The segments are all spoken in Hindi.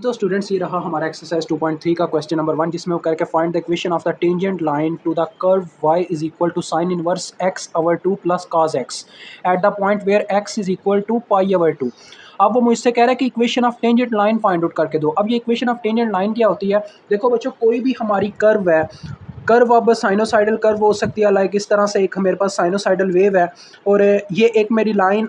तो स्टूडेंट्स ये रहा हमारा एक्सरसाइज 2.3 का क्वेश्चन नंबर 1, जिसमें वो करके find the equation of the tangent line to the curve y is equal to sine inverse x over 2 plus cos x at the point where x is equal to pi over 2। अब वो मुझसे कह रहा है कि equation of tangent line find out करके दो। अब ये इक्वेशन ऑफ टेंजेंट लाइन क्या होती है? देखो बच्चों, कोई भी हमारी कर्व है, कर्व अब साइनोसाइडल कर्व हो सकती है, लाइक इस तरह से एक मेरे पास साइनोसाइडल वेव है और ये एक मेरी लाइन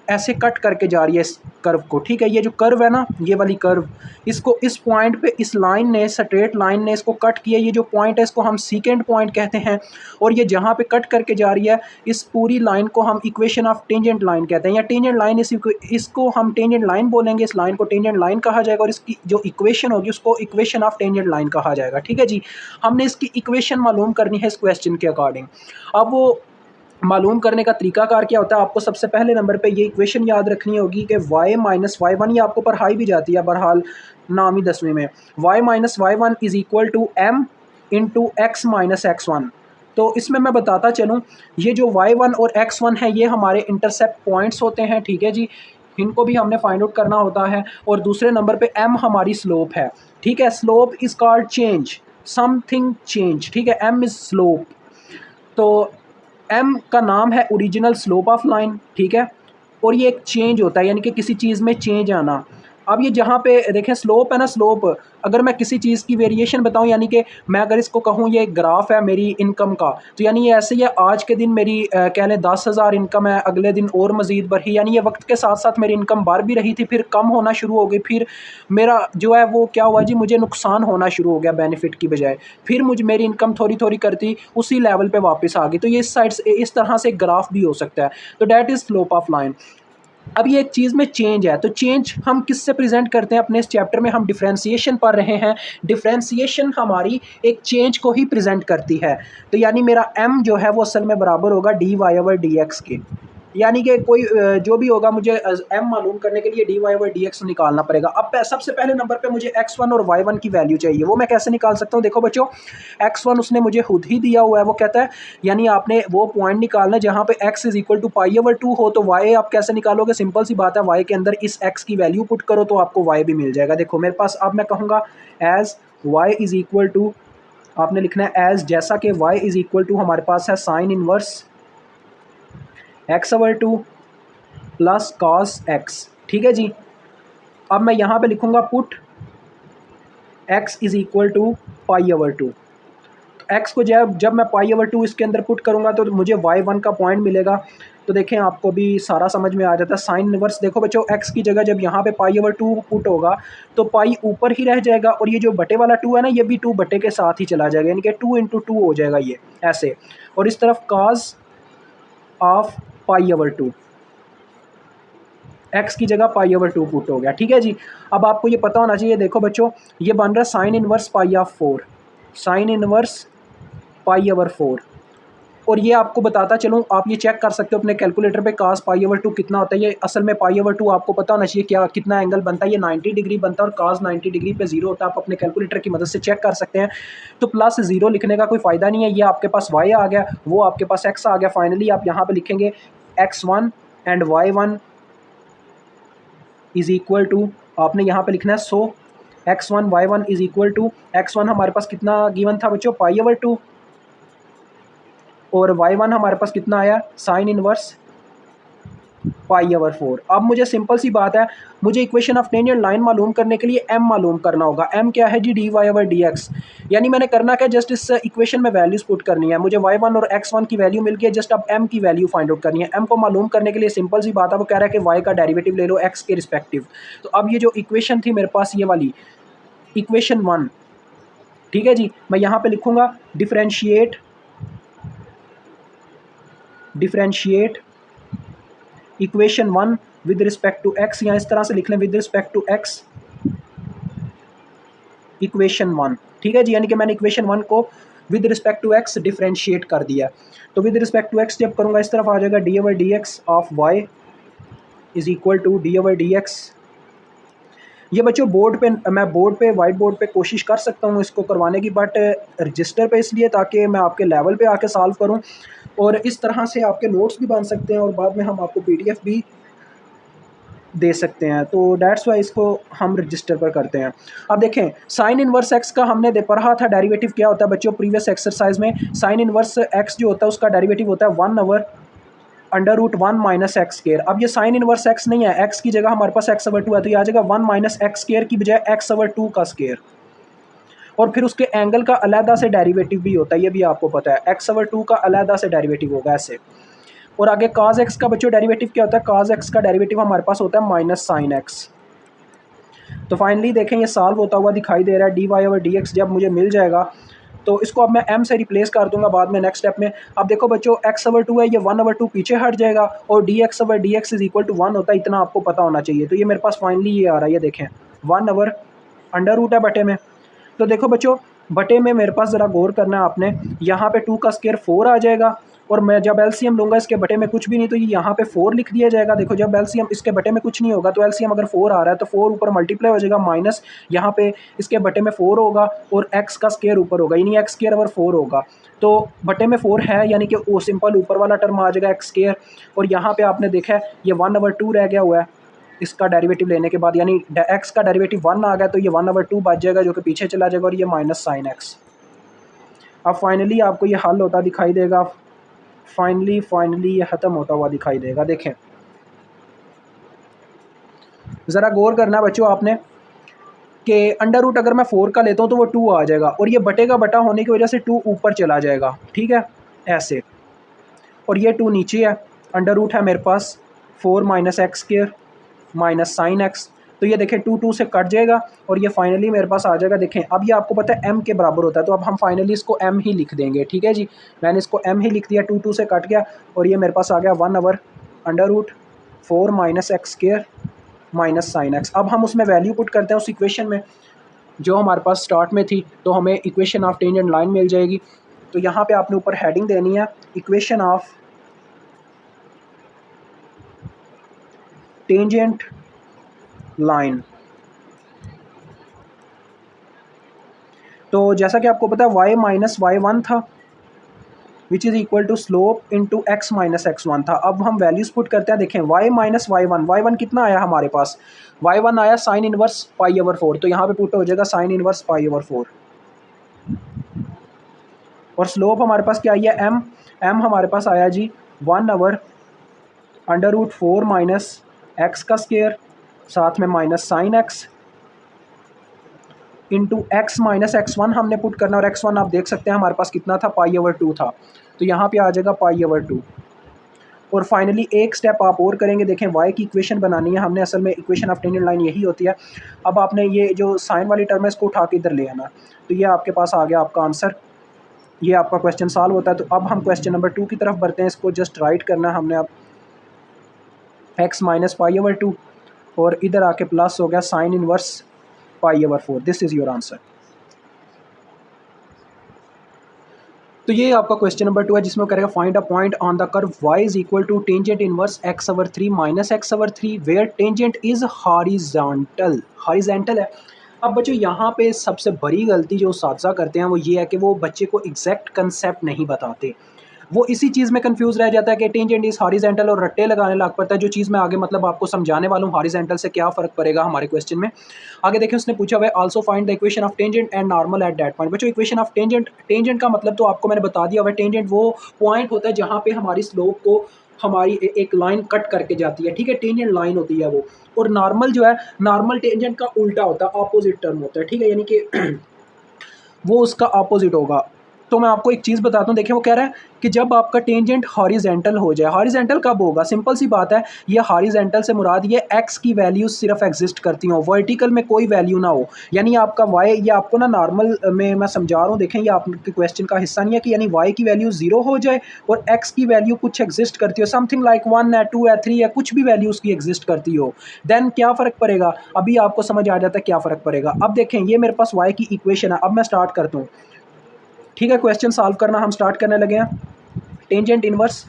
ऐसे कट करके जा रही है इस कर्व को। ठीक है, ये जो कर्व है ना, ये वाली कर्व, इसको इस पॉइंट पे इस लाइन ने, स्ट्रेट लाइन ने इसको कट किया। ये जो पॉइंट है इसको हम सीकेंड पॉइंट कहते हैं और ये जहाँ पे कट करके जा रही है इस पूरी लाइन को हम इक्वेशन ऑफ टेंजेंट लाइन कहते हैं, या टेंजेंट लाइन। इसको हम टेंजेंट लाइन बोलेंगे, इस लाइन को टेंजेंट लाइन कहा जाएगा और इसकी जो इक्वेशन होगी उसको इक्वेशन ऑफ टेंजेंट लाइन कहा जाएगा। ठीक है जी, हमने इसकी इक्वेशन मालूम करनी है इस क्वेश्चन के अकॉर्डिंग। अब वो मालूम करने का तरीकाकार क्या होता है? आपको सबसे पहले नंबर पे ये इक्वेशन याद रखनी होगी कि y माइनस वाई वन, ये आपको पढ़ाई भी जाती है बहरहाल 9वीं 10वीं में। y minus y one is equal to m into x minus x one. तो इसमें मैं बताता चलूँ, ये जो y1 और x1 है ये हमारे इंटरसेप्ट पॉइंट्स होते हैं। ठीक है जी, इनको भी हमने फाइंड आउट करना होता है। और दूसरे नंबर पे m हमारी स्लोप है। ठीक है, slope is called change, something change. ठीक है, m इज़ स्लोप। तो m का नाम है ओरिजिनल स्लोप ऑफ लाइन। ठीक है, और ये एक चेंज होता है, यानी कि किसी चीज़ में चेंज आना। अब ये जहाँ पे देखें स्लोप है ना, स्लोप, अगर मैं किसी चीज़ की वेरिएशन बताऊं, यानी कि मैं अगर इसको कहूँ ये एक ग्राफ है मेरी इनकम का, तो यानी ये ऐसे ही है, आज के दिन मेरी कह लें 10,000 इनकम है, अगले दिन और मज़ीद बढ़ी, यानी ये वक्त के साथ साथ मेरी इनकम बढ़ भी रही थी, फिर कम होना शुरू हो गई, फिर मेरा जो है वो क्या हुआ जी, मुझे नुकसान होना शुरू हो गया बेनिफिट की बजाय, फिर मुझे मेरी इनकम थोड़ी थोड़ी करती उसी लेवल पर वापस आ गई। तो ये इस साइड से इस तरह से ग्राफ भी हो सकता है। तो that is slope of line. अब ये एक चीज़ में चेंज है, तो चेंज हम किससे प्रेजेंट करते हैं? अपने इस चैप्टर में हम डिफरेंशिएशन पढ़ रहे हैं। डिफरेंशिएशन हमारी एक चेंज को ही प्रेजेंट करती है। तो यानी मेरा m जो है वो असल में बराबर होगा dy ओवर dx के, यानी कि कोई जो भी होगा मुझे m मालूम करने के लिए dy ओवर dx निकालना पड़ेगा। अब सबसे पहले नंबर पे मुझे x1 और y1 की वैल्यू चाहिए, वो मैं कैसे निकाल सकता हूँ? देखो बच्चों, x1 उसने मुझे खुद ही दिया हुआ है, वो कहता है यानी आपने वो पॉइंट निकालना है जहाँ पे x is equal to pi over 2 हो। तो y आप कैसे निकालोगे? सिंपल सी बात है, y के अंदर इस x की वैल्यू पुट करो तो आपको y भी मिल जाएगा। देखो मेरे पास, अब मैं कहूँगा as y is equal to, आपने लिखना है एज, जैसा कि y इज इक्वल टू हमारे पास है sign inverse x over 2 plus cos x। ठीक है जी, अब मैं यहाँ पे लिखूँगा put x is equal to pi over 2। x को जब मैं पाई ओवर 2 इसके अंदर पुट करूँगा तो मुझे y1 का पॉइंट मिलेगा। तो देखें आपको भी सारा समझ में आ जाता है। साइन इनवर्स, देखो बच्चों, x की जगह जब यहाँ पे पाई ओवर 2 पुट होगा तो पाई ऊपर ही रह जाएगा और ये जो बटे वाला 2 है ना, ये भी 2 बटे के साथ ही चला जाएगा, यानी कि 2 इंटू 2 हो जाएगा ये ऐसे। और इस तरफ cos of pi over 2, x की जगह पाई ओवर 2 पुट हो गया। ठीक है जी, अब आपको ये पता होना चाहिए, देखो बच्चों ये बन रहा है sine inverse pi of 4, sine inverse pi over 4। और ये आपको बताता चलूँ, आप ये चेक कर सकते हो अपने कैलकुलेटर पे cos पाई ओवर 2 कितना होता है। ये असल में पाई ओवर 2 आपको पता होना चाहिए क्या कितना एंगल बनता है, ये 90 डिग्री बनता है और cos 90 डिग्री पे 0 होता है। आप अपने कैलकुलेटर की मदद से चेक कर सकते हैं। तो प्लस 0 लिखने का कोई फ़ायदा नहीं है, ये आपके पास y आ गया, वो आपके पास x आ गया। फाइनली आप यहाँ पर लिखेंगे x1 and y1 is equal to, आपने यहाँ पे लिखना है सो x1 y1 is equal to, x1 हमारे पास कितना गिवन था बच्चों? पाई ओवर 2, और y1 हमारे पास कितना आया? Sine inverse pi over 4। अब मुझे सिंपल सी बात है, मुझे इक्वेशन ऑफ टेंजेंट लाइन मालूम करने के लिए m मालूम करना होगा। m क्या है जी? dy over dx। यानी मैंने करना क्या, जस्ट इस इक्वेशन में वैल्यूज पुट करनी है। मुझे y1 और x1 की वैल्यू मिल गई है, जस्ट अब m की वैल्यू फाइंड आउट करनी है। m को मालूम करने के लिए सिंपल सी बात है, वो कह रहा है कि y का डेरिवेटिव ले लो x के रिस्पेक्टिव। तो अब ये जो इक्वेशन थी मेरे पास, ये वाली इक्वेशन 1, ठीक है जी, मैं यहाँ पे लिखूँगा differentiate equation 1 with respect to x, या इस तरह से लिख लें with respect to x equation 1। ठीक है जी, यानी कि मैंने इक्वेशन 1 को with respect to x differentiate कर दिया। तो विद रिस्पेक्ट टू x जब करूँगा इस तरफ आ जाएगा d over d x of y is equal to d over d x. ये बच्चों मैं बोर्ड पे वाइट बोर्ड पे कोशिश कर सकता हूँ इसको करवाने की, बट रजिस्टर पे इसलिए ताकि मैं आपके लेवल पे आके सॉल्व करूँ और इस तरह से आपके नोट्स भी बन सकते हैं और बाद में हम आपको PDF भी दे सकते हैं, तो डैट्स वाई इसको हम रजिस्टर पर करते हैं। अब देखें साइन इनवर्स एक्स का हमने दे पढ़ा था डेरिवेटिव क्या होता है बच्चों प्रीवियस एक्सरसाइज में। साइन इनवर्स एक्स जो होता है उसका डेरिवेटिव होता है 1/√1 माइनस एक्स स्केयर। अब ये साइन इनवर्स एक्स नहीं है, एक्स की जगह हमारे पास x/2 है, तो ये आ जाएगा 1 माइनस एक्स स्केयर की बजाय x/2 का स्केयर। और फिर उसके एंगल का अलहदा से डेरिवेटिव भी होता है, ये भी आपको पता है, x/2 का अलहदा से डेरिवेटिव होगा ऐसे। और आगे cos x का बच्चों डेरिवेटिव क्या होता है, cos x का डेरिवेटिव हमारे पास होता है माइनस साइन x। तो फाइनली देखें ये सॉल्व होता हुआ दिखाई दे रहा है, dy/dx जब मुझे मिल जाएगा तो इसको अब मैं m से रिप्लेस कर दूंगा बाद में नेक्स्ट स्टेप में। अब देखो बच्चों x/2 है, ये 1/2 पीछे हट जाएगा और dx/dx इज इक्वल टू 1 होता है, इतना आपको पता होना चाहिए। तो ये मेरे पास फाइनली ये आ रहा है, ये देखें 1/√है बटे में। तो देखो बच्चों बटे में मेरे पास ज़रा गौर करना है आपने, यहाँ पे 2 का स्क्वायर 4 आ जाएगा और मैं जब एलसीएम लूँगा इसके बटे में कुछ भी नहीं तो ये यहाँ पे 4 लिख दिया जाएगा। देखो जब एलसीएम इसके बटे में कुछ नहीं होगा तो एलसीएम अगर 4 आ रहा है तो 4 ऊपर मल्टीप्लाई हो जाएगा माइनस यहाँ पे इसके बटे में 4 होगा और एक्स का स्क्वायर ऊपर होगा, यानी एक्स स्क्वायर ओवर 4 होगा। तो बटे में 4 है यानी कि वो सिंपल ऊपर वाला टर्म आ जाएगा एक्स स्क्वायर, और यहाँ पे आपने देखा है ये 1/2 रह गया हुआ है इसका डेरिवेटिव लेने के बाद, यानी एक्स का डेरिवेटिव 1 आ गया तो ये 1/2 बच जाएगा जो कि पीछे चला जाएगा और ये माइनस साइन एक्स। अब फाइनली आपको ये हल होता दिखाई देगा, फाइनली ये ख़त्म होता हुआ दिखाई देगा। देखें ज़रा गौर करना बच्चों आपने कि अंडर रूट अगर मैं 4 का लेता हूँ तो वो 2 आ जाएगा और ये बटे का बटा होने की वजह से 2 ऊपर चला जाएगा, ठीक है ऐसे, और ये 2 नीचे है। अंडर रूट है मेरे पास 4 minus x square minus sine x, तो ये देखें 2 से कट जाएगा और ये फाइनली मेरे पास आ जाएगा। देखें अब ये आपको पता है m के बराबर होता है, तो अब हम फाइनली इसको m ही लिख देंगे, ठीक है जी। मैंने इसको m ही लिख दिया, 2 से कट गया और ये मेरे पास आ गया 1/√4 minus x square minus sine x. अब हम उसमें वैल्यू पुट करते हैं उस इक्वेशन में जो हमारे पास स्टार्ट में थी, तो हमें इक्वेशन ऑफ टेंजेंट लाइन मिल जाएगी। तो यहाँ पे आपने ऊपर हेडिंग देनी है इक्वेशन ऑफ टेंजेंट लाइन। तो जैसा कि आपको पता है y माइनस y1 था which is equal to slope into x minus x1 था। अब हम वैल्यूज पुट करते हैं, देखें y माइनस y1 कितना आया हमारे पास, y1 आया साइन इनवर्स पाई/4, तो यहाँ पे पुट हो जाएगा साइन इनवर्स पाई/4 और स्लोप हमारे पास क्या आई है m हमारे पास आया जी 1/√4 माइनस एक्स का स्क्वायर साथ में minus sine x into x minus x1 हमने पुट करना, और x1 आप देख सकते हैं हमारे पास कितना था पाई/2 था, तो यहाँ पे आ जाएगा पाई/2। और फाइनली एक स्टेप आप और करेंगे, देखें y की इक्वेशन बनानी है हमने, असल में इक्वेशन ऑफ टेंजेंट लाइन यही होती है। अब आपने ये जो साइन वाली टर्म है इसको उठा के इधर ले आना, तो ये आपके पास आ गया आपका आंसर, ये आपका क्वेश्चन सॉल्व होता है। तो अब हम क्वेश्चन नंबर 2 की तरफ बढ़ते हैं, इसको जस्ट राइट करना हमने अब x माइनस पाई/2 और इधर आके प्लस हो गया साइन इनवर्स पाई/4। This is your answer. तो ये आपका क्वेश्चन नंबर 2 है जिसमें करेगा find a point on the curve y is equal to tangent inverse x/3 minus x/3 where tangent is horizontal है। अब बच्चों यहाँ पे सबसे बड़ी गलती जो उस्ताद करते हैं वो ये है कि वो बच्चे को एग्जैक्ट कंसेप्ट नहीं बताते, वो इसी चीज़ में कंफ्यूज रह जाता है कि टेंजेंट इज हॉरिजॉन्टल और रट्टे लगाने लग पड़ता है, जो चीज़ मैं आगे मतलब आपको समझाने वाला हूँ हॉरिजॉन्टल से क्या फ़र्क पड़ेगा हमारे क्वेश्चन में। आगे देखिए उसने पूछा हुआ है also find the equation of tangent and normal at that point. बच्चों इक्वेशन ऑफ टेंजेंट का मतलब तो आपको मैंने बता दिया हुआ है, टेंजेंट वो पॉइंट होता है जहाँ पे हमारी स्लोप को हमारी एक लाइन कट करके जाती है, ठीक है, टेंजेंट लाइन होती है वो। और नॉर्मल जो है, नॉर्मल टेंजेंट का उल्टा होता है, अपोजिट टर्म होता है, ठीक है, यानी कि वो उसका अपोजिट होगा। तो मैं आपको एक चीज़ बताता हूँ, देखिए वो कह रहा है कि जब आपका टेंजेंट हॉरिजॉन्टल हो जाए, हॉरिजॉन्टल कब होगा, सिंपल सी बात है, ये हॉरिजॉन्टल से मुराद ये एक्स की वैल्यूज सिर्फ एग्जिस्ट करती हो, वर्टिकल में कोई वैल्यू ना हो, यानी आपका वाई, ये आपको ना नॉर्मल में मैं समझा रहा हूँ, देखें ये आपके क्वेश्चन का हिस्सा नहीं है कि यानी वाई की वैल्यू 0 हो जाए और एक्स की वैल्यू कुछ एग्जिस्ट करती हो, समथिंग लाइक 1 है 2 है 3 है, कुछ भी वैल्यू उसकी एग्जिस्ट करती हो, देन क्या फ़र्क पड़ेगा, अभी आपको समझ आ जाता है क्या फ़र्क पड़ेगा। अब देखें ये मेरे पास वाई की इक्वेशन है, अब मैं स्टार्ट करता हूँ, ठीक है, क्वेश्चन सॉल्व करना हम स्टार्ट करने लगे हैं। टेंजेंट इनवर्स,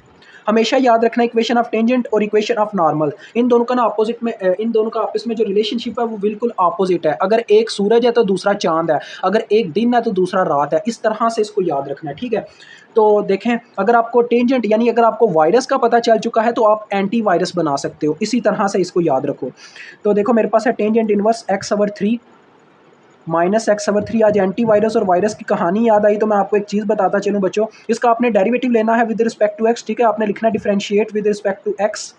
हमेशा याद रखना इक्वेशन ऑफ टेंजेंट और इक्वेशन ऑफ नॉर्मल, इन दोनों का ना अपोजिट में, इन दोनों का आपस में जो रिलेशनशिप है वो बिल्कुल अपोजिट है। अगर एक सूरज है तो दूसरा चांद है, अगर एक दिन है तो दूसरा रात है, इस तरह से इसको याद रखना है, ठीक है। तो देखें, अगर आपको टेंजेंट यानी अगर आपको वायरस का पता चल चुका है तो आप एंटी वायरस बना सकते हो, इसी तरह से इसको याद रखो। तो देखो मेरे पास है tangent inverse x/3 minus x/3। आज एंटी वायरस और वायरस की कहानी याद आई तो मैं आपको एक चीज़ बताता चलूँ बच्चों, इसका आपने डेरिवेटिव लेना है विद रिस्पेक्ट टू x, ठीक है। आपने लिखना है differentiate with respect to x,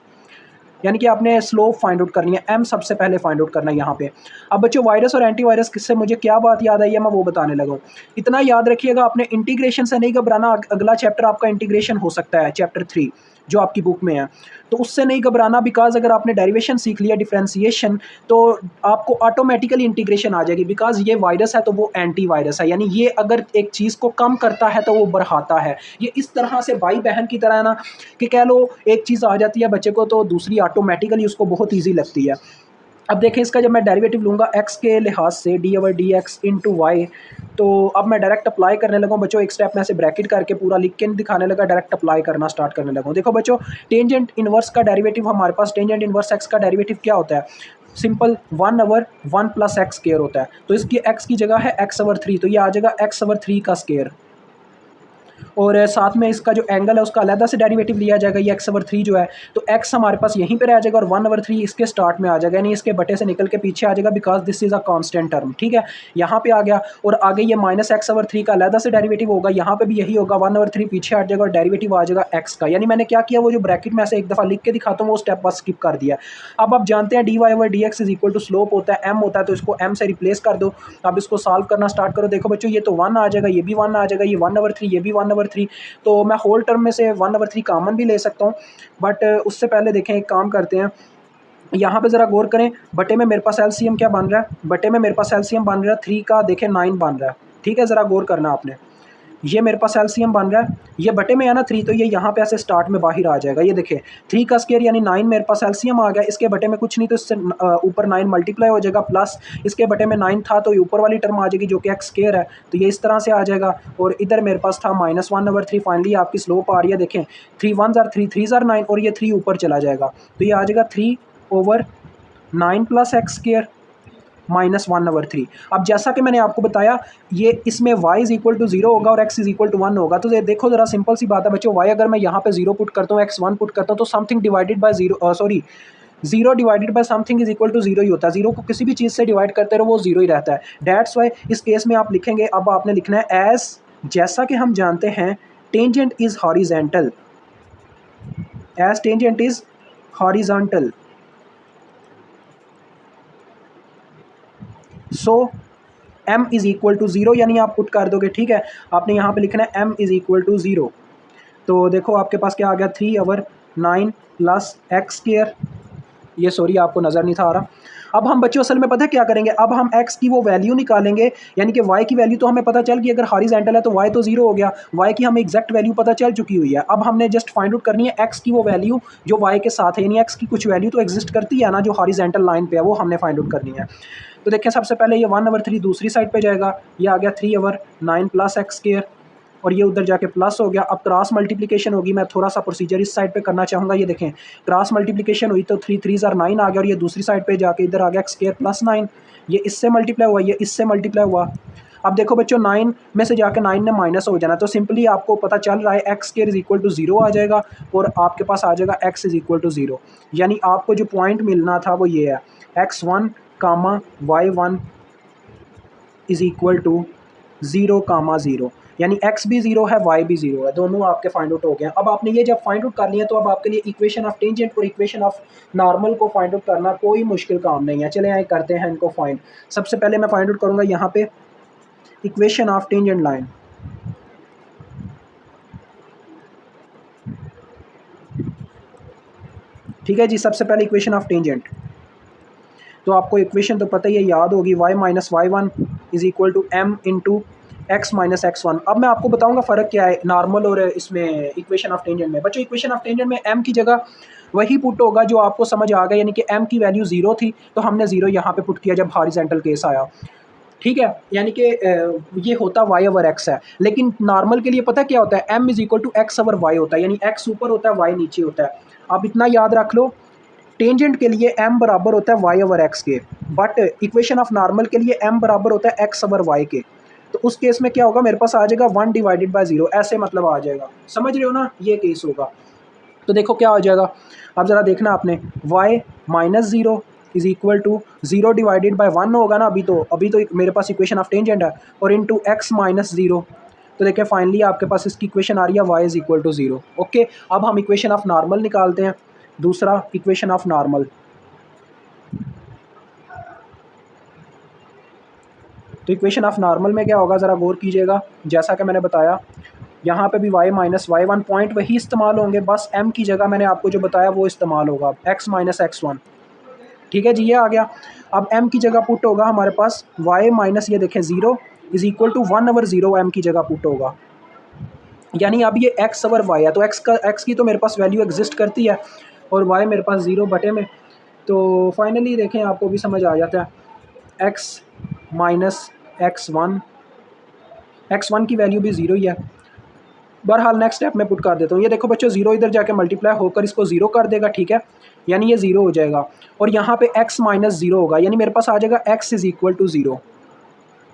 यानी कि आपने स्लोप फाइंड आउट करनी है, m सबसे पहले फाइंड आउट करना है यहाँ पे। अब बच्चों वायरस और एंटी वायरस किससे मुझे क्या बात याद आई है मैं वो बताने लगा हूँ। इतना याद रखिएगा, आपने इंटीग्रेशन से नहीं घबराना। अगला चैप्टर आपका इंटीग्रेशन हो सकता है, चैप्टर 3 जो आपकी बुक में है, तो उससे नहीं घबराना। बिकॉज अगर आपने डेरिवेशन सीख लिया, डिफरेंशिएशन, तो आपको ऑटोमेटिकली इंटीग्रेशन आ जाएगी। बिकॉज ये वायरस है तो वो एंटी वायरस है, यानी ये अगर एक चीज़ को कम करता है तो वो बढ़ाता है। ये इस तरह से भाई बहन की तरह है ना, कि कह लो एक चीज़ आ जाती है बच्चे को तो दूसरी ऑटोमेटिकली उसको बहुत ईजी लगती है। अब देखें इसका जब मैं डेरिवेटिव लूँगा x के लिहाज से d/dx इंटू वाई, तो अब मैं डायरेक्ट अप्लाई करने लगा बच्चों। एक स्टेप में ऐसे ब्रैकेट करके पूरा लिख के नहीं दिखाने लगा, डायरेक्ट अप्लाई करना स्टार्ट करने लगा। देखो बच्चों, टेंजेंट इनवर्स का डेरिवेटिव हमारे पास, टेंजेंट इनवर्स x का डेरिवेटिव क्या होता है? सिंपल 1/1 प्लस एक्स स्केयर होता है। तो इसकी x की जगह है x/3, तो ये आ जाएगा x/3 का स्केयर। और साथ में इसका जो एंगल है उसका अलग से डेरिवेटिव लिया जाएगा, ये x/3 जो है, तो x हमारे पास यहीं पे रह जाएगा और 1/3 इसके स्टार्ट में आ जाएगा, यानी इसके बटे से निकल के पीछे आ जाएगा, because this is a constant term, ठीक है। यहाँ पे आ गया और आगे ये माइनस x/3 का अलग से डेरिवेटिव होगा, यहाँ पे भी यही होगा, 1/3 पीछे हट जाएगा और डेरिवेटिव आ जाएगा x का। यानी मैंने क्या किया, वो जो ब्रैकेट में ऐसे एक दफ़ा लिख के दिखाता हूँ वो स्टेप बस स्किप कर दिया। अब आप जानते हैं dy/dx is equal to slope होता है, m होता है, तो इसको m से रिप्लेस कर दो। अब इसको सॉल्व करना स्टार्ट करो। देखो बच्चों, ये तो 1 आ जाएगा, ये भी 1 आ जाएगा, ये 1/3, ये भी 1/3। तो मैं होल टर्म में से 1/3 कॉमन भी ले सकता हूँ, बट उससे पहले देखें एक काम करते हैं। यहाँ पे ज़रा गौर करें, बटे में मेरे पास एलसीएम क्या बन रहा है, बटे में मेरे पास एलसीएम बन रहा है 3 का, देखें 9 बन रहा है, ठीक है। ज़रा गौर करना आपने, ये मेरे पास एलसीएम बन रहा है, ये बटे में है ना 3, तो ये यहाँ पे ऐसे स्टार्ट में बाहर आ जाएगा। ये देखिए 3 का स्क्वायर यानी 9 मेरे पास एलसीएम आ गया, इसके बटे में कुछ नहीं तो इससे ऊपर 9 मल्टीप्लाई हो जाएगा, प्लस इसके बटे में 9 था तो ये ऊपर वाली टर्म आ जाएगी जो कि एक्स स्क्वायर है, तो ये इस तरह से आ जाएगा। और इधर मेरे पास था -1/3। फाइनली आपकी स्लोप आ रही है, देखें 3 1 ज़ार 3 3 ज़ार 9 और ये 3 ऊपर चला जाएगा, तो ये आ जाएगा 3/9 प्लस एक्स स्क्वायर -1/3। अब जैसा कि मैंने आपको बताया, ये इसमें y इज इक्वल टू 0 होगा और x इज इक्वल टू 1 होगा। तो ये देखो ज़रा सिंपल सी बात है बच्चों, y अगर मैं यहाँ पे 0 पुट करता हूँ, x 1 पुट करता हूँ, तो something divided by 0 divided by something is equal to 0 ही होता है। 0 को किसी भी चीज़ से डिवाइड करते रहो वो 0 ही रहता है। दैट्स वाई इस केस में आप लिखेंगे, अब आपने लिखना है एज, जैसा कि हम जानते हैं tangent is horizontal, as tangent is horizontal, so m is equal to 0, यानी आप पुट कर दोगे, ठीक है। आपने यहाँ पे लिखना है m इज़ इक्वल टू 0। तो देखो आपके पास क्या आ गया, 3/9 प्लस एक्स स्क्वायर, ये सॉरी आपको नज़र नहीं था आ रहा। अब हम बच्चों असल में पता है क्या करेंगे, अब हम x की वो वैल्यू निकालेंगे, यानी कि y की वैल्यू तो हमें पता चल गई, अगर हॉरिजॉन्टल है तो y तो 0 हो गया, y की हमें एग्जैक्ट वैल्यू पता चल चुकी हुई है। अब हमने जस्ट फाइंड आउट करनी है x की वो वैल्यू जो y के साथ है, यानी x की कुछ वैल्यू तो एग्जिस्ट करती है ना जो हॉरिजॉन्टल लाइन पे है, वो हमने फाइंड आउट करनी है। तो देखिए सबसे पहले ये 1/3 दूसरी साइड पे जाएगा, ये आ गया 3/9 प्लस एक्स स्क्वायर और ये उधर जाके प्लस हो गया। अब क्रॉस मल्टीप्लिकेशन होगी, मैं थोड़ा सा प्रोसीजर इस साइड पे करना चाहूँगा। ये देखें क्रॉस मल्टीप्लिकेशन हुई तो 3 3 ज़ार 9 आ गया और ये दूसरी साइड पे जाके इधर आ गया एक्स स्क्वायर प्लस 9, ये इससे मल्टीप्लाई हुआ, ये इससे मल्टीप्लाई हुआ। अब देखो बच्चों 9 में से जाके 9 ने माइनस हो जाना, तो सिंपली आपको पता चल रहा है x square is equal to 0 आ जाएगा और आपके पास आ जाएगा x इज इक्वल टू 0। यानी आपको जो पॉइंट मिलना था वो ये है, x1 comma y1 is equal to 0,0, यानी x भी 0 है y भी 0 है, दोनों आपके फाइंड आउट हो गए। अब आपने ये जब फाइंड आउट कर लिया तो अब आपके लिए इक्वेशन ऑफ टेंजेंट और इक्वेशन ऑफ नॉर्मल को फाइंड आउट करना कोई मुश्किल काम नहीं है। चले यहाँ करते हैं इनको फाइंड। सबसे पहले मैं फाइंड आउट करूँगा यहाँ पे इक्वेशन ऑफ टेंजेंट लाइन। ठीक है जी, सबसे पहले इक्वेशन ऑफ टेंजेंट, तो आपको इक्वेशन तो पता ही है, याद होगी, y minus y1 is equal to m into x minus x1। अब मैं आपको बताऊंगा फ़र्क क्या है नॉर्मल और इसमें इक्वेशन ऑफ टेंजेंट में। बच्चों इक्वेशन ऑफ टेंजेंट में m की जगह वही पुट होगा जो आपको समझ आ गया, यानी कि m की वैल्यू 0 थी तो हमने 0 यहाँ पे पुट किया जब हॉरिजॉन्टल केस आया। ठीक है, यानी कि ये होता वाई ओवर एक्स है, लेकिन नॉर्मल के लिए पता क्या होता है, m is equal to x over y होता है, यानी एक्स ऊपर होता है वाई नीचे होता है। आप इतना याद रख लो, टेंजेंट के लिए एम बराबर होता है वाई ओवर एक्स के, बट इक्वेशन ऑफ नॉर्मल के लिए एम बराबर होता है एक्स ओवर वाई के। तो उस केस में क्या होगा, मेरे पास आ जाएगा 1/0, ऐसे मतलब आ जाएगा, समझ रहे हो ना, ये केस होगा। तो देखो क्या हो जाएगा, अब ज़रा देखना आपने, y minus zero is equal to 0/1 होगा ना, अभी तो मेरे पास इक्वेशन ऑफ टेंजेंट है, और इंटू एक्स माइनस ज़ीरो। तो देखिए फाइनली आपके पास इसकी इक्वेशन आ रही है y is equal to 0। Okay, अब हम इक्वेशन ऑफ नॉर्मल निकालते हैं, दूसरा इक्वेशन ऑफ नॉर्मल। तो इक्वेशन ऑफ नॉर्मल में क्या होगा, ज़रा गौर कीजिएगा, जैसा कि मैंने बताया यहाँ पे भी y minus y one point वही इस्तेमाल होंगे, बस m की जगह मैंने आपको जो बताया वो इस्तेमाल होगा, x माइनस एक्स वन। ठीक है जी, ये आ गया। अब m की जगह पुट होगा हमारे पास y माइनस, ये देखें, 0 इज इक्वल टू 1/0 m की जगह पुट होगा, यानी अब ये x ओवर y है, तो x की तो मेरे पास वैल्यू एग्जिस्ट करती है, और y मेरे पास 0 बटे में। तो फाइनली देखें, आपको भी समझ आ जाता है, x माइनस एक्स वन की वैल्यू भी 0 ही है। बहरहाल नेक्स्ट स्टेप में पुट कर देता हूँ, ये देखो बच्चों, 0 इधर जाके मल्टीप्लाई होकर इसको 0 कर देगा, ठीक है, यानी ये 0 हो जाएगा, और यहाँ पे x माइनस 0 होगा, यानी मेरे पास आ जाएगा x इज इक्वल टू 0।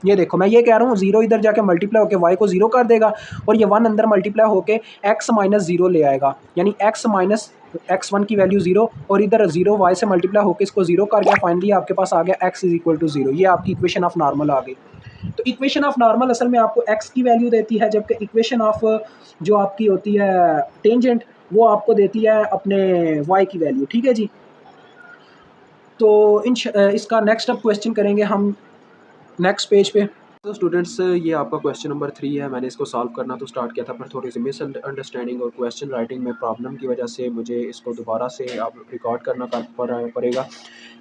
ये देखो मैं ये कह रहा हूँ, 0 इधर जाके मल्टीप्लाई होकर y को 0 कर देगा, और ये 1 अंदर मल्टीप्लाई होकर x माइनस 0 ले आएगा, यानी x माइनस x1 की वैल्यू 0, और इधर 0 y से मल्टीप्लाई होकर इसको 0 कर गया, फाइनली आपके पास आ गया x इज इक्वल टू 0। ये आपकी इक्वेशन ऑफ नॉर्मल आ गई। तो इक्वेशन ऑफ नॉर्मल असल में आपको x की वैल्यू देती है, जबकि इक्वेशन ऑफ जो आपकी होती है टेंजेंट, वो आपको देती है अपने y की वैल्यू। ठीक है जी, तो इसका नेक्स्ट अब क्वेश्चन करेंगे हम नेक्स्ट पेज पे। तो स्टूडेंट्स, ये आपका क्वेश्चन नंबर 3 है। मैंने इसको सॉल्व करना तो स्टार्ट किया था, पर थोड़ी सी मिस अंडरस्टैंडिंग और क्वेश्चन राइटिंग में प्रॉब्लम की वजह से मुझे इसको दोबारा से आप रिकॉर्ड करना पड़ेगा।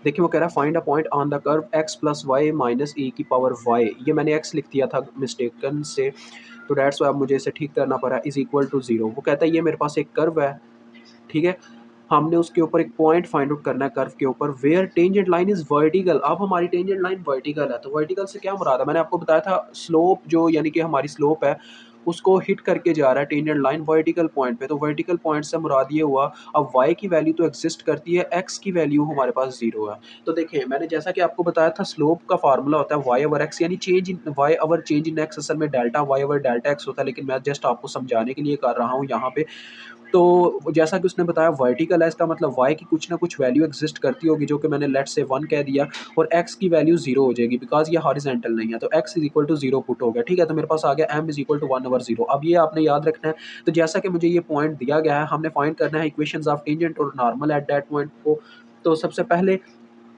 देखिए वो कह रहा है, find a point on the curve x plus y minus e की पावर y। ये मैंने x लिख दिया था मिस्टेकन से, तो डैट्स वाई अब मुझे इसे ठीक करना पड़ा, इज़ इक्वल टू 0। वो कहता है ये मेरे पास एक कर्व है, ठीक है, हमने उसके ऊपर एक पॉइंट फाइंड आउट करना है कर्व के ऊपर, where tangent line is vertical. अब हमारी टेंजेंट लाइन वर्टिकल है, तो वर्टिकल से क्या मुराद है, मैंने आपको बताया था स्लोप जो, यानी कि हमारी स्लोप है, उसको हिट करके जा रहा है टेंजेंट लाइन वर्टिकल पॉइंट पे। तो वर्टिकल पॉइंट से मुराद ये हुआ, अब y की वैल्यू तो एग्जिस्ट करती है, x की वैल्यू हमारे पास 0 है। तो देखिए मैंने जैसा कि आपको बताया था, स्लोप का फार्मूला होता है y ओवर x, यानी change in y over change in x, असल में delta y over delta x होता है, लेकिन मैं जस्ट आपको समझाने के लिए कर रहा हूँ यहाँ पे। तो जैसा कि उसने बताया वर्टिकल है, इसका मतलब y की कुछ ना कुछ वैल्यू एग्जिस्ट करती होगी, जो कि मैंने लेट्स से 1 कह दिया, और x की वैल्यू 0 हो जाएगी, बिकॉज ये हॉरिजॉन्टल नहीं है, तो x is equal to 0 put हो गया। ठीक है, तो मेरे पास आ गया m इज इक्वल टू 1/0। अब ये आपने याद रखना है। तो जैसा कि मुझे ये पॉइंट दिया गया है, हमने फाइंड करना है इक्वेशंस ऑफ टेंजेंट और नॉर्मल एट दैट पॉइंट को। तो सबसे पहले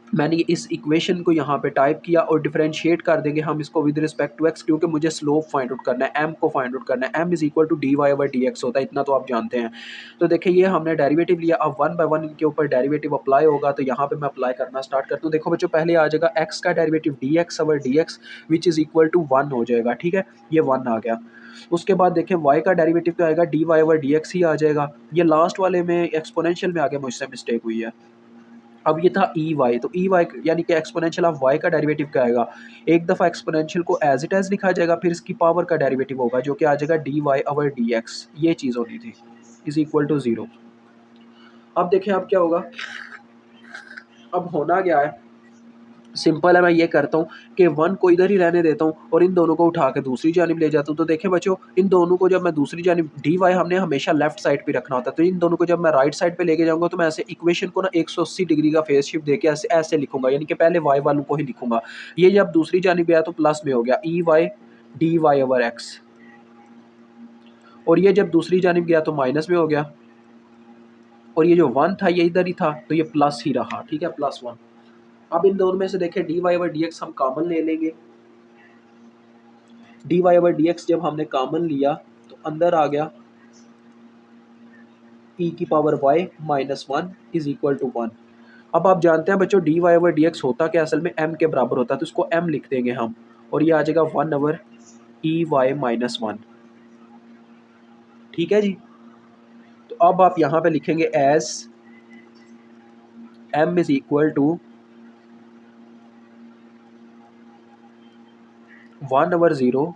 मैंने इस इक्वेशन को यहाँ पे टाइप किया, और डिफरेंशिएट कर देंगे हम इसको विद रिस्पेक्ट टू x, क्योंकि मुझे स्लोप फाइंड आउट करना है, m को फाइंड आउट करना है। m is equal to d y over d x होता है, इतना तो आप जानते हैं। तो देखिए ये हमने डेरिवेटिव लिया, अब 1 बाय 1 इनके ऊपर डेरिवेटिव अप्लाई होगा, तो यहाँ पे मैं अप्लाई करना स्टार्ट करता हूँ। देखो बच्चों, पहले आ जाएगा x का derivative d x over d x, which is equal to 1 हो जाएगा। ठीक है, ये 1 आ गया। उसके बाद देखें y का डेरिवेटिव क्या आएगा, d y over d x ही आ जाएगा। ये लास्ट वाले में एक्सपोनेंशियल में आगे मुझसे मिस्टेक हुई है। अब ये था ई वाई, तो ई वाई यानी कि एक्सपोनेंशियल ऑफ वाई का डेरिवेटिव क्या आएगा, एक दफ़ा एक्सपोनेंशियल को एज इट एज लिखा जाएगा, फिर इसकी पावर का डेरिवेटिव होगा, जो कि आ जाएगा d y over d x, ये चीज़ होनी थी, इज इक्वल टू 0। अब देखें अब क्या होगा, अब होना क्या है, सिंपल है, मैं ये करता हूँ कि 1 को इधर ही रहने देता हूँ, और इन दोनों को उठा के दूसरी जानिब ले जाता हूँ। तो देखें बच्चों, इन दोनों को जब मैं दूसरी जानिब, डी वाई हमने हमेशा लेफ्ट साइड पे रखना होता है, तो इन दोनों को जब मैं राइट साइड पे लेके जाऊँगा, तो मैं ऐसे इक्वेशन को ना 180 डिग्री का फेस शिफ्ट देके ऐसे ऐसे लिखूंगा, यानी कि पहले वाई वालों को ही लिखूंगा। ये जब दूसरी जानिब गया तो प्लस में हो गया e y d y over x, और ये जब दूसरी जानिब गया तो माइनस में हो गया, और ये जो 1 था ये इधर ही था, तो ये प्लस ही रहा। ठीक है, +1। अब इन दोनों में से देखें d y over d x हम कॉमन ले लेंगे। D y over d x जब हमने कॉमन लिया, तो अंदर आ गया e की power y minus 1 is equal to 1। अब आप जानते हैं बच्चों, d y over d x होता क्या, असल में m के बराबर होता है, तो इसको m लिख देंगे हम, और ये आ जाएगा 1 ओवर ई वाई माइनस 1। ठीक है जी, तो अब आप यहाँ पे लिखेंगे as m is equal to 1/0,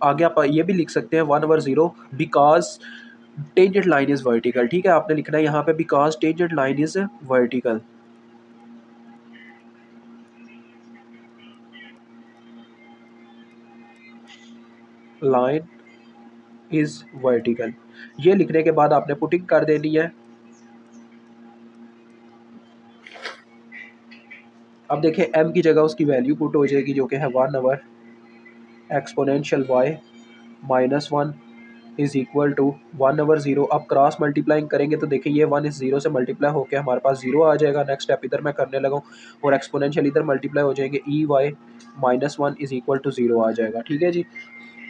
आगे आप ये भी लिख सकते हैं 1/0 because tangent line is vertical. ठीक है, आपने लिखना है यहाँ पे because tangent line is vertical. Line is vertical, ये लिखने के बाद आपने पुटिंग कर देनी है। अब देखें m की जगह उसकी वैल्यू पुट हो जाएगी जो कि है 1/, exponential y -1 is equal to 1/0। अब क्रॉस मल्टीप्लाइंग करेंगे तो देखिए ये 1 इस 0 से मल्टीप्लाई होकर हमारे पास 0 आ जाएगा। नेक्स्ट स्टेप इधर मैं करने लगा हूँ और एक्सपोनेंशियल इधर मल्टीप्लाई हो जाएंगे, EY -1 इज़ इक्वल टू 0 आ जाएगा। ठीक है जी।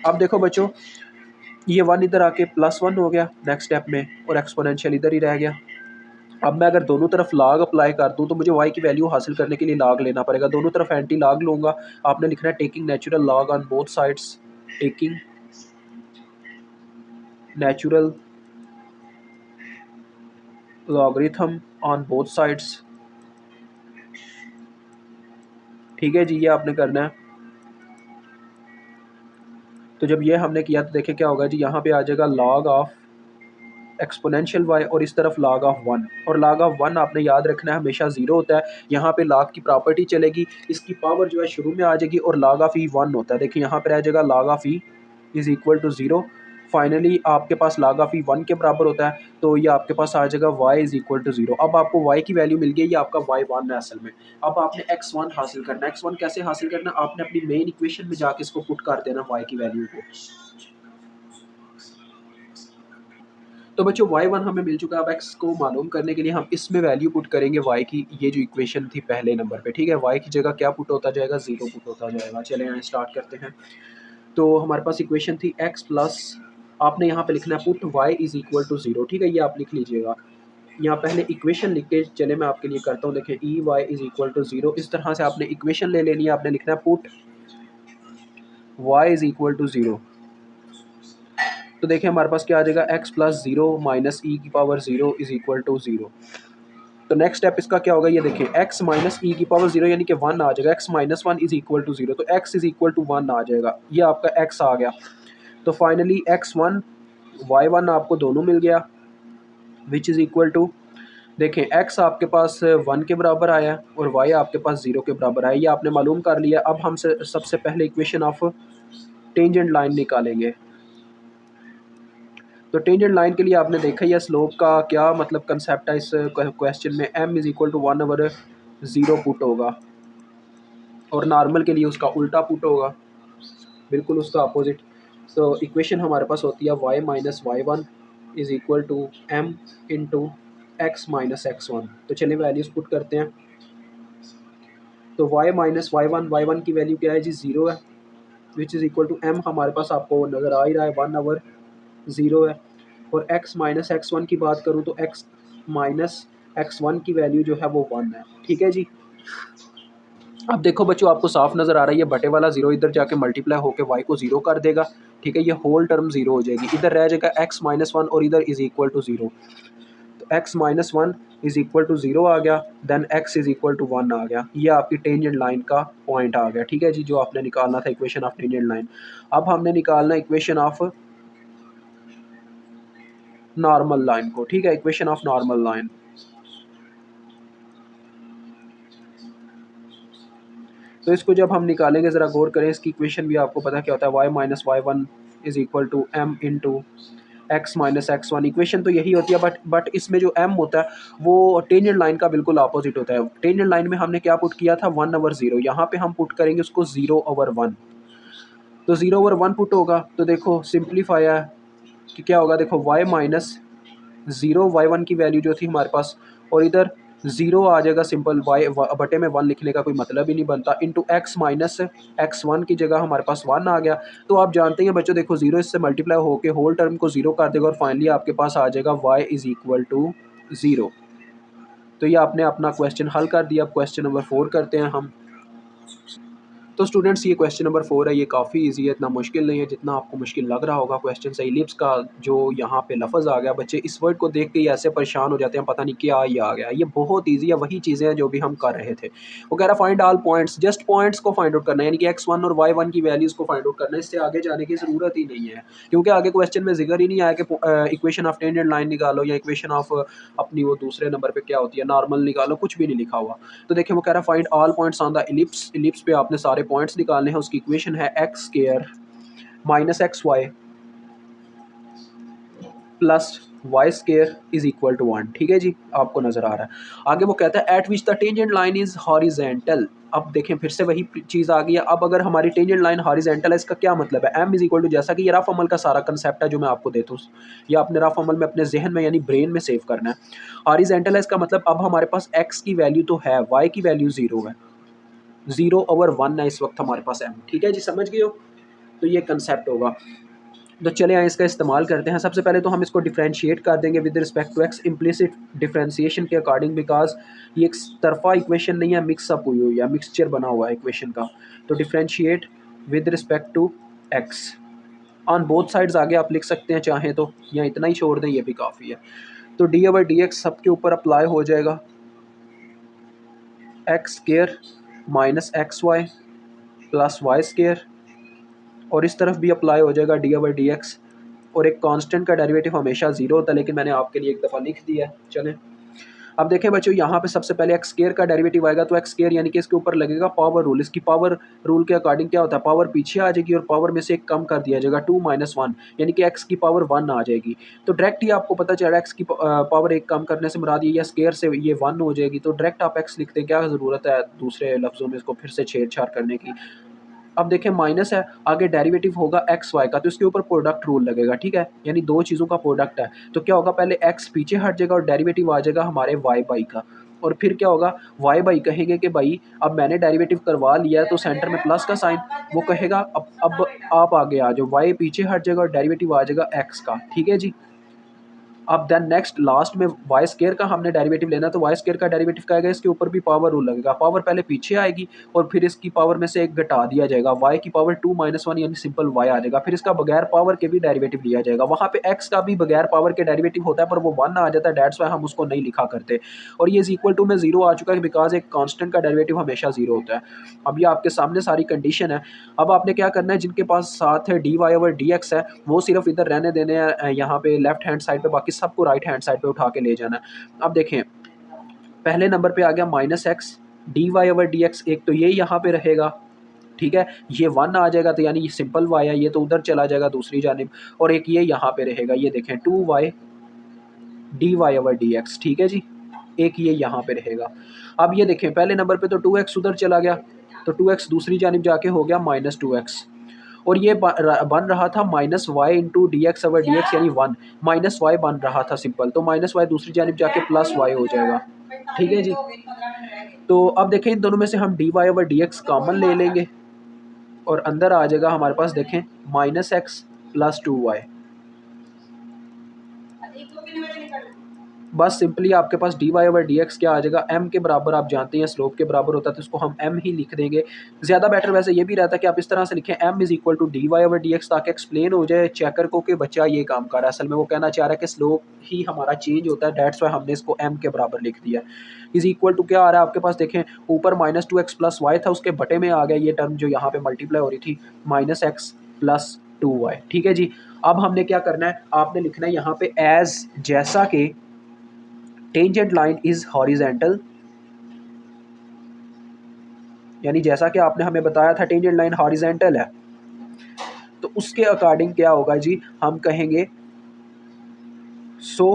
अब देखो बच्चों, ये 1 इधर आके +1 हो गया नेक्स्ट स्टेप में, और एक्सपोनेंशियल इधर ही रह गया। अब मैं अगर दोनों तरफ लॉग अप्लाई कर दूं तो मुझे y की वैल्यू हासिल करने के लिए लॉग लेना पड़ेगा। दोनों तरफ एंटी लॉग लूँगा। आपने लिखना है taking natural log on both sides, taking natural logarithm on both sides. ठीक है जी, ये आपने करना है। तो जब ये हमने किया तो देखिए क्या होगा जी, यहाँ पे आ जाएगा log ऑफ एक्सपोनेंशियल y और इस तरफ log ऑफ 1, और log ऑफ 1 आपने याद रखना है हमेशा 0 होता है। यहाँ पे log की प्रॉपर्टी चलेगी, इसकी पावर जो है शुरू में आ जाएगी, और log ऑफ e 1 होता है। देखिए यहाँ पे आ जाएगा log of e is equal to 0। Finally आपके पास log ऑफ e 1 के बराबर होता है, तो ये आपके पास आ जाएगा y इज़ इक्वल टू 0। अब आपको y की वैल्यू मिल गई, ये आपका y1 है असल में। अब आपने x1 हासिल करना है। x1 कैसे हासिल करना है, आपने अपनी मेन इक्वेशन में जाके इसको पुट कर देना y की वैल्यू को। तो बच्चों y1 हमें मिल चुका है। अब x को मालूम करने के लिए हम इसमें वैल्यू पुट करेंगे y की, ये जो इक्वेशन थी पहले नंबर पे। ठीक है, y की जगह क्या पुट होता जाएगा, 0 पुट होता जाएगा। चले यहाँ स्टार्ट करते हैं। तो हमारे पास इक्वेशन थी x प्लस, आपने यहाँ पे लिखना है put y is equal to 0। ठीक है, ये आप लिख लीजिएगा। यहाँ पहले इक्वेशन लिख के चले मैं आपके लिए करता हूँ। देखिए EY इज़ इक्वल टू 0, इस तरह से आपने इक्वेशन ले लेनी है। आपने लिखना है put y is equal to 0। तो देखिए हमारे पास क्या आ जाएगा, x प्लस 0 माइनस ई की पावर 0 इज़ इक्वल टू 0। तो नेक्स्ट स्टेप इसका क्या होगा, ये देखिए x माइनस ई की पावर 0 यानी कि 1 आ जाएगा। x minus 1 is equal to 0, तो x इज़ इक्वल टू 1 आ जाएगा। ये आपका x आ गया। तो फाइनली x1 y1 आपको दोनों मिल गया, विच इज़ इक्वल टू, देखें x आपके पास 1 के बराबर आया और y आपके पास 0 के बराबर आया। ये आपने मालूम कर लिया। अब हम सबसे पहले इक्वेशन ऑफ टेंजेंट लाइन निकालेंगे। तो टेंजेंट लाइन के लिए आपने देखा ही है स्लोप का क्या मतलब कंसेप्ट है इस क्वेश्चन में। m is equal to 1/0 put होगा, और नॉर्मल के लिए उसका उल्टा पुट होगा, बिल्कुल उसका अपोजिट। तो इक्वेशन हमारे पास होती है y minus y1 is equal to m into x minus x1। तो चलिए वैल्यूज़ पुट करते हैं। तो y माइनस y1 की वैल्यू क्या है जी, 0 है, which is equal to m हमारे पास आपको नज़र आ ही रहा है 1/0 है। और x माइनस x1 की बात करूँ तो x माइनस x1 की वैल्यू जो है वो 1 है। ठीक है जी। अब देखो बच्चों, आपको साफ नज़र आ रहा है ये बटे वाला 0 इधर जाके मल्टीप्लाई होकर y को 0 कर देगा। ठीक है, ये होल टर्म 0 हो जाएगी। इधर रह जाएगा x माइनस 1 और इधर इज़ इक्वल टू 0। तो x minus 1 is equal to 0 आ गया, then x is equal to 1 आ गया। ये आपकी टेंजेंट लाइन का पॉइंट आ गया। ठीक है जी, जो आपने निकालना था इक्वेशन ऑफ टेंजेंट लाइन। अब हमने निकालना इक्वेशन ऑफ नॉर्मल लाइन को। ठीक है, इक्वेशन ऑफ नॉर्मल लाइन। तो इसको जब हम निकालेंगे ज़रा गौर करें, इसकी इक्वेशन भी आपको पता क्या होता है, y minus y1 is equal to m into x minus x1। Equation तो यही होती है, बट इसमें जो m होता है वो टेंजेंट लाइन का बिल्कुल अपोजिट होता है। टेंजेंट लाइन में हमने क्या पुट किया था, 1/0, यहाँ पे हम पुट करेंगे उसको 0/1। तो 0/1 पुट होगा तो देखो सिंप्लीफाई है कि क्या होगा, देखो y माइनस 0 y1 की वैल्यू जो थी हमारे पास, और इधर 0 आ जाएगा। सिंपल y बटे में 1 लिखने का कोई मतलब ही नहीं बनता, इंटू x माइनस x1 की जगह हमारे पास 1 आ गया। तो आप जानते हैं बच्चों, देखो 0 इससे मल्टीप्लाई होकर होल टर्म को 0 कर देगा, और फाइनली आपके पास आ जाएगा y इज़ इक्वल टू 0। तो ये आपने अपना क्वेश्चन हल कर दिया। अब क्वेश्चन नंबर 4 करते हैं हम। तो स्टूडेंट्स ये क्वेश्चन नंबर 4 है, ये काफ़ी ईजी है, इतना मुश्किल नहीं है जितना आपको मुश्किल लग रहा होगा। क्वेश्चन से इलिप्स का जो यहाँ पे लफ्ज़ आ गया, बच्चे इस वर्ड को देख के ही ऐसे परेशान हो जाते हैं, पता नहीं क्या ये आ गया। ये बहुत ईजी है, वही चीज़ें हैं जो भी हम कर रहे थे। वो कह रहा find all points, just points को फाइंड आउट करना है, यानी कि x1 और y1 की वैल्यूज़ को फाइंड आउट करना है। इससे आगे जाने की ज़रूरत ही नहीं है, क्योंकि आगे क्वेश्चन में ज़िक्र ही नहीं आया कि इक्वेशन ऑफ टेंजेंट लाइन निकालो या इक्वेशन ऑफ अपनी वो दूसरे नंबर पे क्या होती है नॉर्मल निकालो, कुछ भी नहीं लिखा हुआ। तो देखिए वो कह रहा है find all points on the ellipse. Ellipse पे आपने सारे पॉइंट्स निकालने हैं। उसकी इक्वेशन है x square minus x y plus y square is equal to 1। ठीक है जी, आपको नजर आ रहा है। आगे वो कहता है eight which the tangent line is horizontal. अब देखें फिर से वही चीज़ आ गई है। अब अगर हमारी टेंजेंट लाइन हॉरिजेंटल है, इसका क्या मतलब है? एम इज इक्वल टू, जैसा कि ये रफ अमल का सारा कंसेप्ट है जो मैं आपको देता हूँ, ये आपने रफ अमल में अपने जहन में यानी ब्रेन में सेव करना है। हॉरिजेंटल है, इसका मतलब अब हमारे पास एक्स की वैल्यू तो है, वाई की वैल्यू 0 है, 0/1 है इस वक्त हमारे पास एम। ठीक है जी, समझ गए हो? तो ये कंसेप्ट होगा। तो चले आए इसका इस्तेमाल करते हैं। सबसे पहले तो हम इसको डिफ्रेंशिएट कर देंगे with respect to x, implicit differentiation के अकॉर्डिंग, बिकॉज ये एक तरफा इक्वेशन नहीं है, मिक्सअप हुई हुई है, मिक्सचर बना हुआ है इक्वेशन का। तो differentiate with respect to x on both sides, आगे आप लिख सकते हैं चाहें तो, या इतना ही छोड़ दें, ये भी काफ़ी है। तो dy/dx सबके ऊपर अप्लाई हो जाएगा, x square minus x y plus y square, और इस तरफ भी अप्लाई हो जाएगा dy/dx। और एक कांस्टेंट का डेरिवेटिव हमेशा 0 होता है, लेकिन मैंने आपके लिए एक दफ़ा लिख दिया है। चलें अब देखें बच्चों, यहाँ पे सबसे पहले एक्स स्क्वायर का डेरिवेटिव आएगा, तो एक्स स्क्वायर यानी कि इसके ऊपर लगेगा पावर रूल। इसकी पावर रूल के अकॉर्डिंग क्या होता है, पावर पीछे आ जाएगी और पावर में से एक कम कर दिया जाएगा, 2 - 1, यानी कि एक्स की पावर 1 आ जाएगी। तो डायरेक्ट ही आपको पता चल रहा है एक्स की पावर एक कम करने से मुराद ये, या स्क्वायर से ये 1 हो जाएगी, तो डायरेक्ट आप एक्स लिखते हैं, क्या ज़रूरत है दूसरे लफ्ज़ों में इसको फिर से छेड़छाड़ करने की। अब देखें माइनस है, आगे डेरिवेटिव होगा एक्स वाई का, तो इसके ऊपर प्रोडक्ट रूल लगेगा। ठीक है, यानी दो चीज़ों का प्रोडक्ट है, तो क्या होगा, पहले एक्स पीछे हट जाएगा और डेरिवेटिव आ जाएगा हमारे वाई बाई का, और फिर क्या होगा, वाई बाई कहेंगे कि भाई अब मैंने डेरिवेटिव करवा लिया है, तो सेंटर में प्लस का साइन, वो कहेगा अब आप आगे आ जाओ, वाई पीछे हट जाएगा और डेरिवेटिव आ जाएगा एक्स का। ठीक है जी। अब देन नेक्स्ट लास्ट में वाई स्क्वायर का हमने डेरिवेटिव लेना, तो वाई स्क्वायर का डेरिवेटिव क्या आएगा, इसके ऊपर भी पावर रूल लगेगा, पावर पहले पीछे आएगी और फिर इसकी पावर में से एक घटा दिया जाएगा, वाई की पावर 2 - 1 यानी सिंपल वाई आ जाएगा, फिर इसका बगैर पावर के भी डेरिवेटिव लिया जाएगा। वहाँ पे एक्स का भी बगैर पावर के डेरिवेटिव होता है, पर वो 1 आ जाता है, डेट्स वाई हम उसको नहीं लिखा करते। और ये इज इक्वल टू में 0 आ चुका है, बिकॉज एक कांस्टेंट का डेरिवेटिव हमेशा 0 होता है। अब ये आपके सामने सारी कंडीशन है। अब आपने क्या करना है, जिनके पास साथ है dy/dx है, वो सिर्फ इधर रहने देने हैं यहाँ पे लेफ्ट हैंड साइड पे, बाकी सबको राइट हैंड साइड पे उठा के ले जाना है। अब देखें पहले नंबर पे आ गया -x dy/dx, एक तो ये यहाँ पे रहेगा। ठीक है, ये 1 आ जाएगा, तो यानी ये सिंपल y है, ये तो उधर चला जाएगा दूसरी जानिब, और एक ये यहाँ पे रहेगा, ये देखें 2y dy/dx। ठीक है जी, एक ये यहाँ पे रहेगा। अब ये देखें पहले नंबर पे तो 2x उधर चला गया, तो 2x दूसरी जानिब जाके हो गया -2x, और ये बन रहा था -y इंटू dx/dx यानी 1, -y बन रहा था सिंपल, तो -y दूसरी जानिब जाके +y हो जाएगा। ठीक है जी। तो अब देखें इन दोनों में से हम dy/dx कॉमन ले लेंगे और अंदर आ जाएगा हमारे पास, देखें -x + 2y। बस सिंपली आपके पास dy/dx क्या आ जाएगा, m के बराबर, आप जानते हैं स्लोप के बराबर होता है, तो इसको हम m ही लिख देंगे। ज़्यादा बेटर वैसे ये भी रहता है कि आप इस तरह से लिखें m = dy/dx, ताकि एक्सप्लेन हो जाए चेकर को कि बच्चा ये काम कर रहा है। असल में वो कहना चाह रहा है कि स्लोप ही हमारा चेंज होता है, डेट्स वाई हमने इसको m के बराबर लिख दिया। इज इक्वल टू क्या आ रहा है आपके पास, देखें ऊपर -2x + y था, उसके बटे में आ गया ये टर्म जो यहाँ पे मल्टीप्लाई हो रही थी, -x + 2y। ठीक है जी। अब हमने क्या करना है, आपने लिखना है यहाँ पे एज, जैसा कि टेंजेंट लाइन इज हॉरिजेंटल, यानी जैसा कि आपने हमें बताया था टेंजेंट लाइन हॉरिजेंटल है, तो उसके अकॉर्डिंग क्या होगा जी, हम कहेंगे सो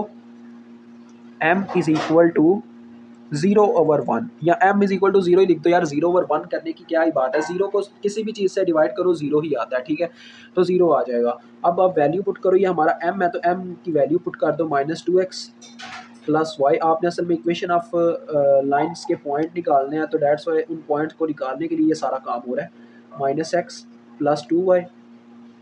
m इज इक्वल टू 0/1, या m इज इक्वल टू 0 ही लिख दो यार, 0/1 करने की क्या ही बात है, 0 को किसी भी चीज़ से डिवाइड करो 0 ही आता है। ठीक है, तो 0 आ जाएगा। अब आप वैल्यू पुट करो, ये हमारा m है, तो m की वैल्यू पुट कर दो -2x + y। आपने असल में इक्वेशन ऑफ लाइंस के पॉइंट निकालने हैं, तो डेट्स वाई उन पॉइंट्स को निकालने के लिए ये सारा काम हो रहा है। -x + 2y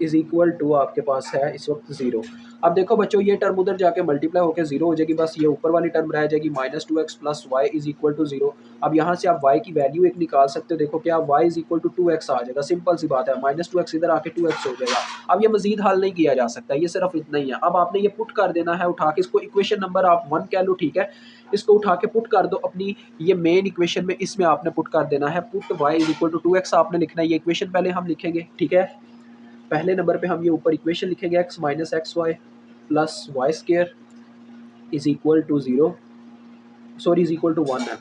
is equal to आपके पास है इस वक्त 0। अब देखो बच्चों, ये टर्म उधर जाके मल्टीप्लाई होकर 0 हो जाएगी, बस ये ऊपर वाली टर्म रह जाएगी, -2x + y is equal to 0। अब यहाँ से आप y की वैल्यू एक निकाल सकते हो, देखो क्या y is equal to 2x आ जाएगा, सिंपल सी बात है, -2x इधर आके 2x हो जाएगा। अब ये मजीद हल नहीं किया जा सकता, ये सिर्फ इतना ही है। अब आपने ये पुट कर देना है, उठा के इसको इक्वेशन नंबर आप 1 कह लो, ठीक है, इसको उठा के पुट कर दो अपनी ये मेन इक्वेशन में, इसमें आपने पुट कर देना है, put y is equal to 2x आपने लिखना है। ये इक्वेशन पहले हम लिखेंगे, ठीक है, पहले नंबर पे हम ये ऊपर इक्वेशन लिखेंगे x minus x y plus y square is equal to 0, sorry is equal to 1 है।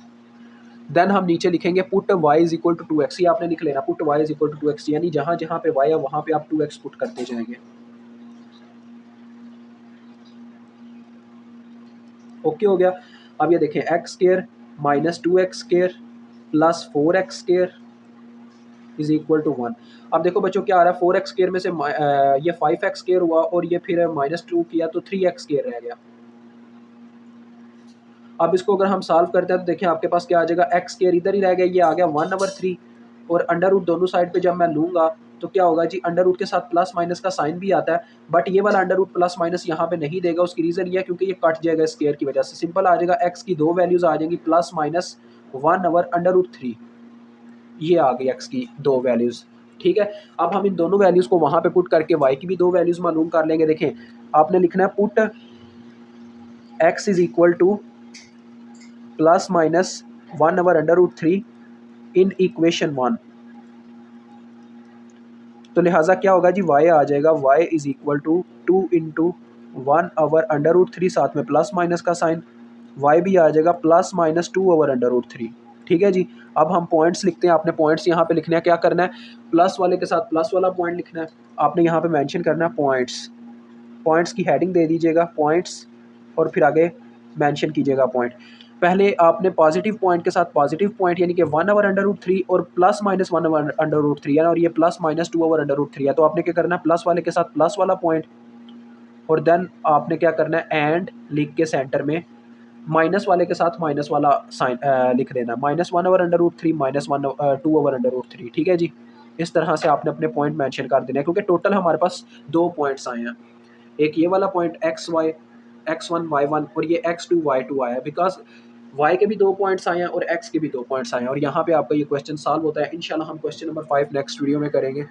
देन हम नीचे लिखेंगे put y is equal to 2x, ये आपने लिख लेना, put y is equal to 2x, यानी जहाँ जहाँ पे y है वहाँ पे आप 2x पुट करते जाएंगे। ओके हो गया। अब ये देखें x square minus 2x square plus 4x square is equal to 1। अब देखो बच्चों क्या आ रहा है, 4x स्केयर में से ये 5x स्केयर हुआ और ये फिर -2 किया तो 3x स्केयर रह गया। अब इसको अगर हम सॉल्व करते हैं तो देखें आपके पास क्या आ जाएगा, एक्स स्केयर इधर ही रह गया, ये आ गया 1/3 और अंडर रूट दोनों साइड पे जब मैं लूँगा तो क्या होगा जी, अंडर रूट के साथ प्लस माइनस का साइन भी आता है, बट ये वाला अंडर रूट प्लस माइनस यहाँ पे नहीं देगा। उसकी रीज़न ये है क्योंकि ये कट जाएगा स्केयर की वजह से। सिंपल आ जाएगा, एक्स की दो वैल्यूज़ आ जाएंगी, प्लस माइनस 1/√3, ये आ गई एक्स की दो वैल्यूज़, ठीक है। अब हम इन दोनों वैल्यूज़ को वहाँ पे पुट करके वाई की भी दो वैल्यूज़ मालूम कर लेंगे। देखें आपने लिखना है put x is equal two plus minus 1/√3 in equation 1, तो लिहाजा क्या होगा जी, y आ जाएगा, y is equal to 2 into 1/√3, साथ में प्लस माइनस का साइन, y भी आ जाएगा प्लस माइनस 2/√3, ठीक है जी। अब हम पॉइंट्स लिखते हैं, आपने पॉइंट्स यहाँ पे लिखने हैं, क्या करना है, प्लस वाले के साथ प्लस वाला पॉइंट लिखना है, आपने यहाँ पे मेंशन करना है पॉइंट्स, पॉइंट्स की हेडिंग दे दीजिएगा पॉइंट्स और फिर आगे मेंशन कीजिएगा पॉइंट। पहले आपने पॉजिटिव पॉइंट के साथ पॉजिटिव पॉइंट यानी कि 1/√3 और प्लस माइनस 1/√3 है, और ये प्लस माइनस 2/√3 है, तो आपने क्या करना है, प्लस वाले के साथ प्लस वाला पॉइंट और देन आपने क्या करना है, एंड लिख के सेंटर में माइनस वाले के साथ माइनस वाला साइन लिख देना, -1/√3 -2/√3, ठीक है जी। इस तरह से आपने अपने पॉइंट मेंशन कर देना है, क्योंकि टोटल हमारे पास दो पॉइंट्स आए हैं, एक ये वाला पॉइंट x1 y1 और ये x2 y2 आया है, बिकॉज y के भी दो पॉइंट्स आए हैं और x के भी दो पॉइंट्स आए हैं, और यहाँ पे आपका ये क्वेश्चन सॉल्व होता है। इंशाल्लाह हम क्वेश्चन नंबर 5 नेक्स्ट वीडियो में करेंगे।